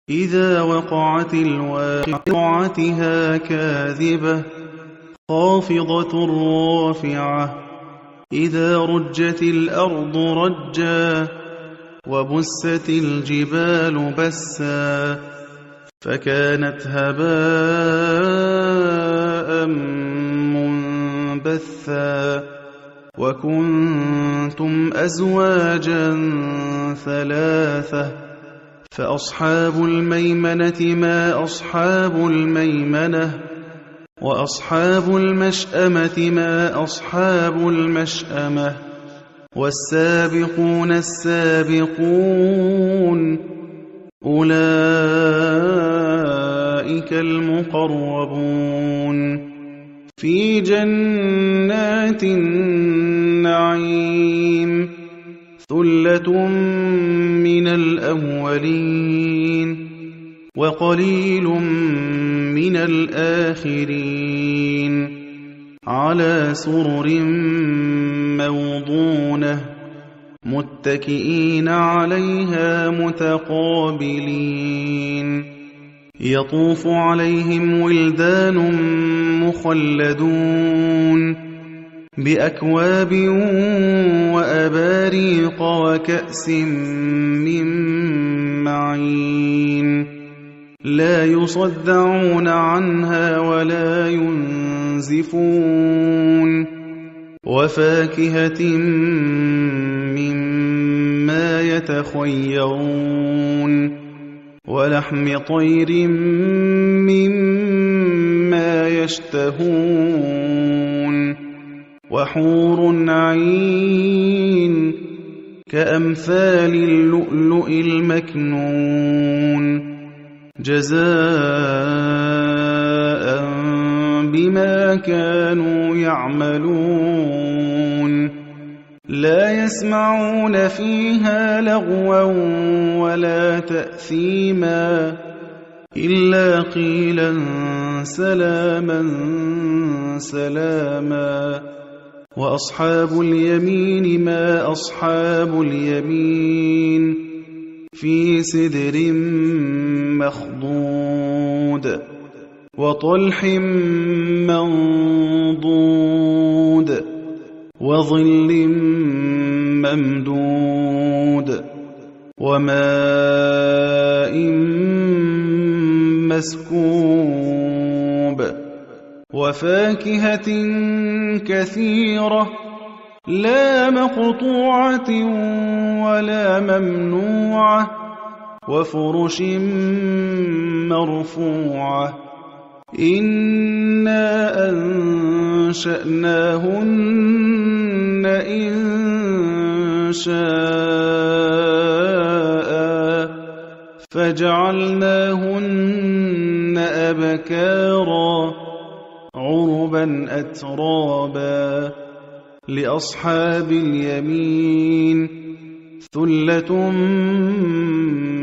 إذا وقعت الواقعتها كاذبة خافضة رافعة إذا رجت الأرض رجا وبست الجبال بسا فكانت هباء منبثا وكنتم أزواجا ثلاثة فأصحاب الميمنة ما أصحاب الميمنة وأصحاب المشأمة ما أصحاب المشأمة والسابقون السابقون أولئك المقربون في جنات النعيم ثلة من الأولين وقليل من الآخرين على سرر موضونة متكئين عليها متقابلين يطوف عليهم ولدان مخلدون بأكواب وأباريق وكأس من معين لا يصدعون عنها ولا ينزفون وفاكهة مما يتخيرون ولحم طير مما يشتهون وحور عين كأمثال اللؤلؤ المكنون جزاء بما كانوا يعملون لا يسمعون فيها لغوا ولا تأثيما إلا قيلا سلاما سلاما وأصحاب اليمين ما أصحاب اليمين في سدر مخضود وطلح منضود وظل ممدود وماء مسكوب وفاكهة كثيرة لا مقطوعة ولا ممنوعة وفرش مرفوعة إنا أنشأناهن إنشاء فجعلناهن أبكارا عربا أترابا لأصحاب اليمين ثلة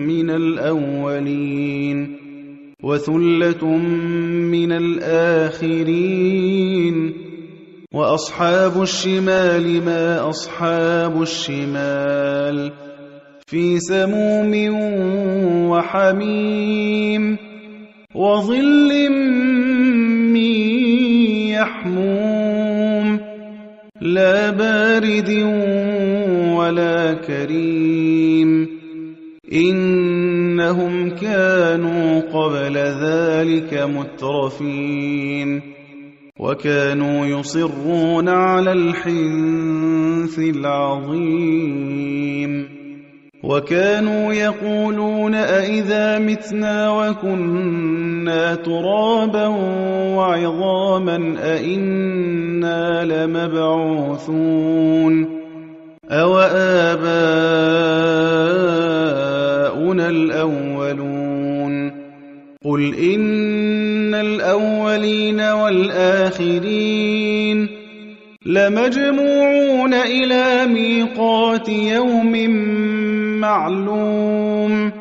من الأولين وثلة من الآخرين وأصحاب الشمال ما أصحاب الشمال في سموم وحميم وظل من يحموم لا بارد ولا كريم إنهم كانوا قبل ذلك مترفين وكانوا يصرون على الحنث العظيم وكانوا يقولون أئذا متنا وكنا ترابا وعظاما أئنا لمبعوثون أوآباؤنا الأولون قل إن الأولين والآخرين لمجموعون إلى ميقات يوم معلوم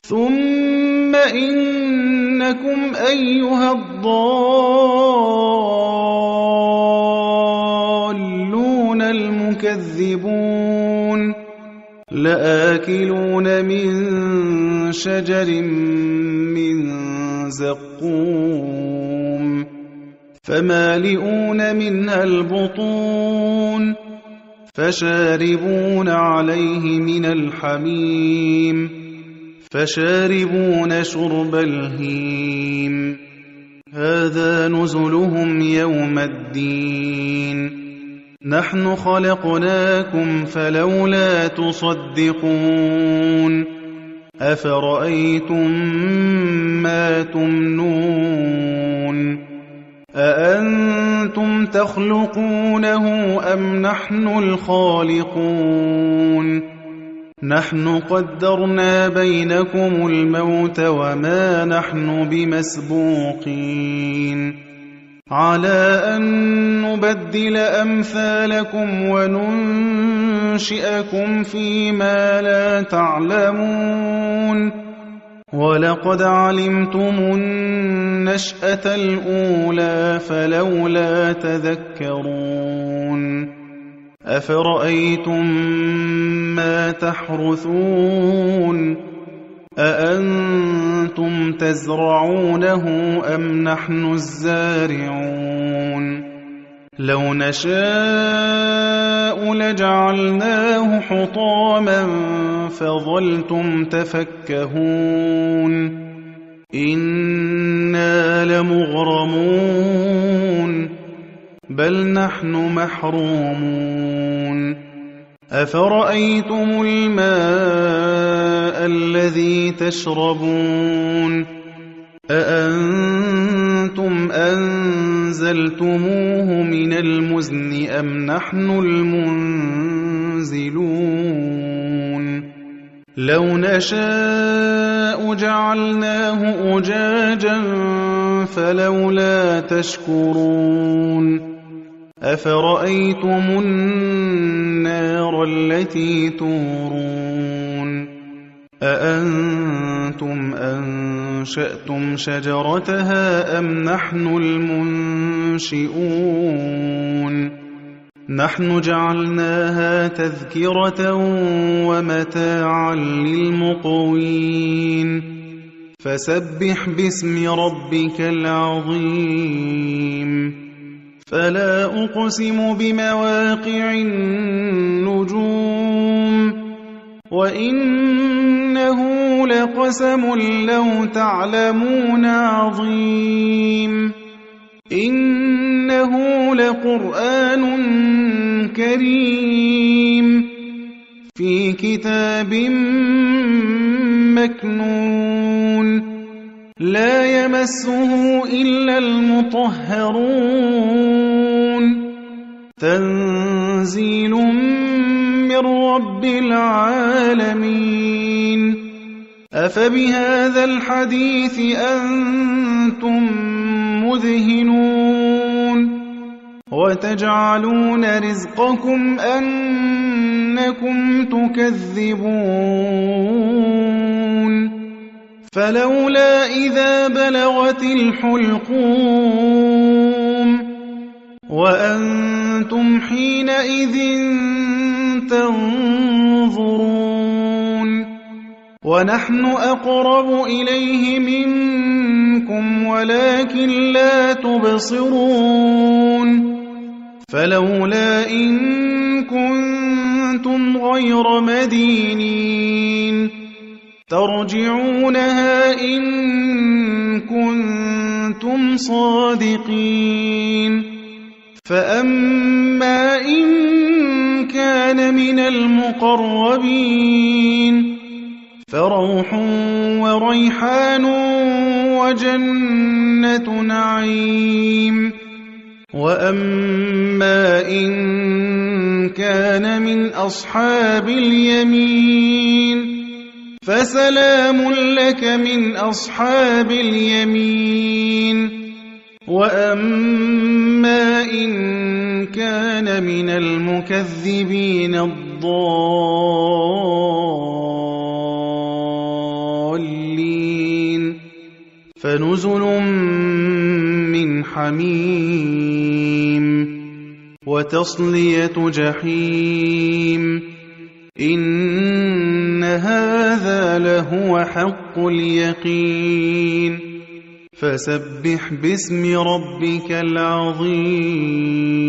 ثم إنكم أيها الضالون المكذبون لآكلون من شجر من زقوم فمالئون منها البطون فشاربون عليه من الحميم فشاربون شرب الهيم هذا نزلهم يوم الدين نحن خلقناكم فلولا تصدقون أفرأيتم ما تمنون أأنتم تخلقونه أم نحن الخالقون نحن قدرنا بينكم الموت وما نحن بمسبوقين على أن نبدل أمثالكم وننشئكم فيما لا تعلمون ولقد علمتم النشأة الأولى فلولا تذكرون أفرأيتم ما تحرثون أأنتم تزرعونه أم نحن الزارعون لو نشاء لجعلناه حطاما فظلتم تفكهون إنا لمغرمون بل نحن محرومون أفرأيتم الماء الذي تشربون أأنتم أنزلتموه من المزن أم نحن المنزلون لو نشاء جعلناه أجاجا فلولا تشكرون أفرأيتم النار التي تورون أأنتم أنشأتم شجرتها أم نحن المنشئون نحن جعلناها تذكرة ومتاعا للمقوين فسبح باسم ربك العظيم فلا أقسم بمواقع النجوم وإنه لقسم لو تعلمون عظيم إنه لقرآن كريم في كتاب مكنون لا يمسه إلا المطهرون تنزيل من رب العالمين أفبهذا الحديث أنتم مدهنون وتجعلون رزقكم أنكم تكذبون فلولا إذا بلغت الحلقوم وأنتم حينئذ تنظرون ونحن أقرب إليه منكم ولكن لا تبصرون فلولا إن كنتم غير مدينين ترجعونها إن كنتم صادقين فأما إن كان من المقربين فروح وريحان وجنة نعيم وأما إن كان من أصحاب اليمين فسلام لك من أصحاب اليمين وأما إن كان من المكذبين الضالين فنزل من حميم وتصلية جحيم إِنَّ هَٰذَا لَهُوَ حَقُّ الْيَقِينِ فَسَبِّحْ بِاسْمِ رَبِّكَ الْعَظِيمِ